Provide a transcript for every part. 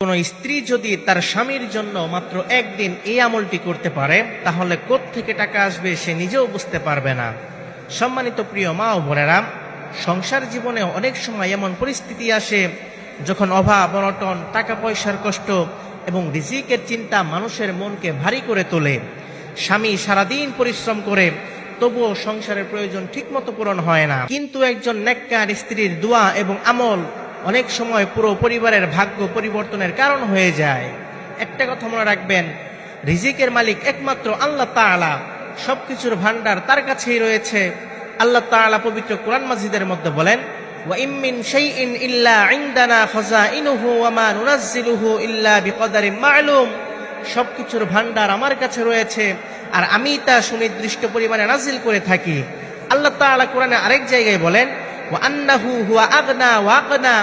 কোন স্ত্রী যদি তার স্বামীর জন্য মাত্র একদিন এই আমলটি করতে পারে তাহলে কোত্থেকে টাকা আসবে সে নিজেও বুঝতে পারবে না। সম্মানিত প্রিয় মা ও বোনেরা, সংসার জীবনে অনেক সময় এমন পরিস্থিতি আসে যখন অভাব অনটন, টাকা পয়সার কষ্ট এবং রিজিকের চিন্তা মানুষের মনকে ভারী করে তোলে। স্বামী সারাদিন পরিশ্রম করে তবুও সংসারের প্রয়োজন ঠিকমতো পূরণ হয় না, কিন্তু একজন নেককার স্ত্রীর দোয়া এবং আমল অনেক সময় পুরো পরিবারের ভাগ্য পরিবর্তনের কারণ হয়ে যায়। একটা কথা মনে রাখবেন, রিজিকের মালিক একমাত্র আল্লাহ তাআলা, সবকিছুর ভান্ডার তার কাছেই রয়েছে। আল্লাহ তাআলা পবিত্র কোরআন মাজিদের মধ্যে বলেন, ওয়া ইম মিন শাইইন ইল্লা ইনদানা খাযাইনুহু ওয়া মা নুনাজ্জিলুহু ইল্লা বিকদারিন মা'লুম। সবকিছুর ভান্ডার আমার কাছে রয়েছে আর আমি তা সুনির্দিষ্ট পরিমাণে নাজিল করে থাকি। আল্লাহ তাআলা কোরআনে আরেক জায়গায় বলেন, ওয়া আন্নাহু হুয়া আগনা ওয়া আকনা,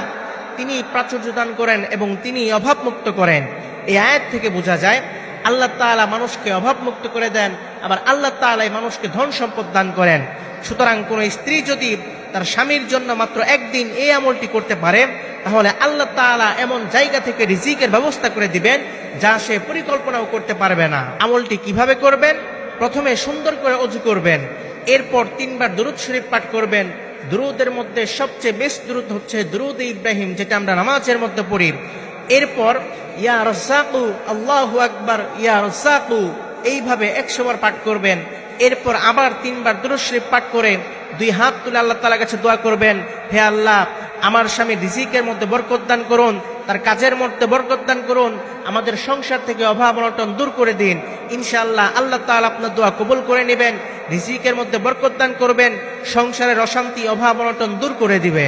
তিনি প্রাচুর্য দান করেন এবং তিনি অভাবমুক্ত করেন। এই আয়াত থেকে বোঝা যায় আল্লাহ তাআলা মানুষকে অভাবমুক্ত করে দেন, আবার আল্লাহ তাআলা মানুষকে ধন সম্পদ দান করেন। সুতরাং কোন স্ত্রী যদি তার স্বামীর জন্য মাত্র একদিন এই আমলটি করতে পারে তাহলে আল্লাহ তাআলা এমন জায়গা থেকে রিজিকের ব্যবস্থা করে দিবেন যা সে পরিকল্পনাও করতে পারবে না। আমলটি কিভাবে করবেন? প্রথমে সুন্দর করে ওযু করবেন, এরপর 3 বার দুরূদ শরীফ পাঠ করবেন। দুরূদের মধ্যে সবচেয়ে বেস্ট দুরূদ হচ্ছে দুরূদ ইব্রাহিম, যেটা আমরা নামাজের মধ্যে পড়ি। এরপর ইয়া রাজ্জাকু আল্লাহু আকবার ইয়া রাজ্জাকু এইভাবে 100 বার পাঠ করবেন। এরপর আবার 3 বার দুরূদ শরীফ পাঠ করে 2 হাত তুলে আল্লাহ তাআলার কাছে দোয়া করবেন, হে আল্লাহ, আমার স্বামী রিজিকের মধ্যে বরকত দান করুন, তার কাজের মধ্যে বরকত দান করুন, আমাদের সংসার থেকে অভাব অনটন দূর করে দিন। ইনশাআল্লাহ আল্লাহ তাআলা আপনার দোয়া কবুল করে নেবেন, রিজিকের মধ্যে বরকত দান করবেন, সংসারের অশান্তি অভাব অনটন দূর করে দিবেন।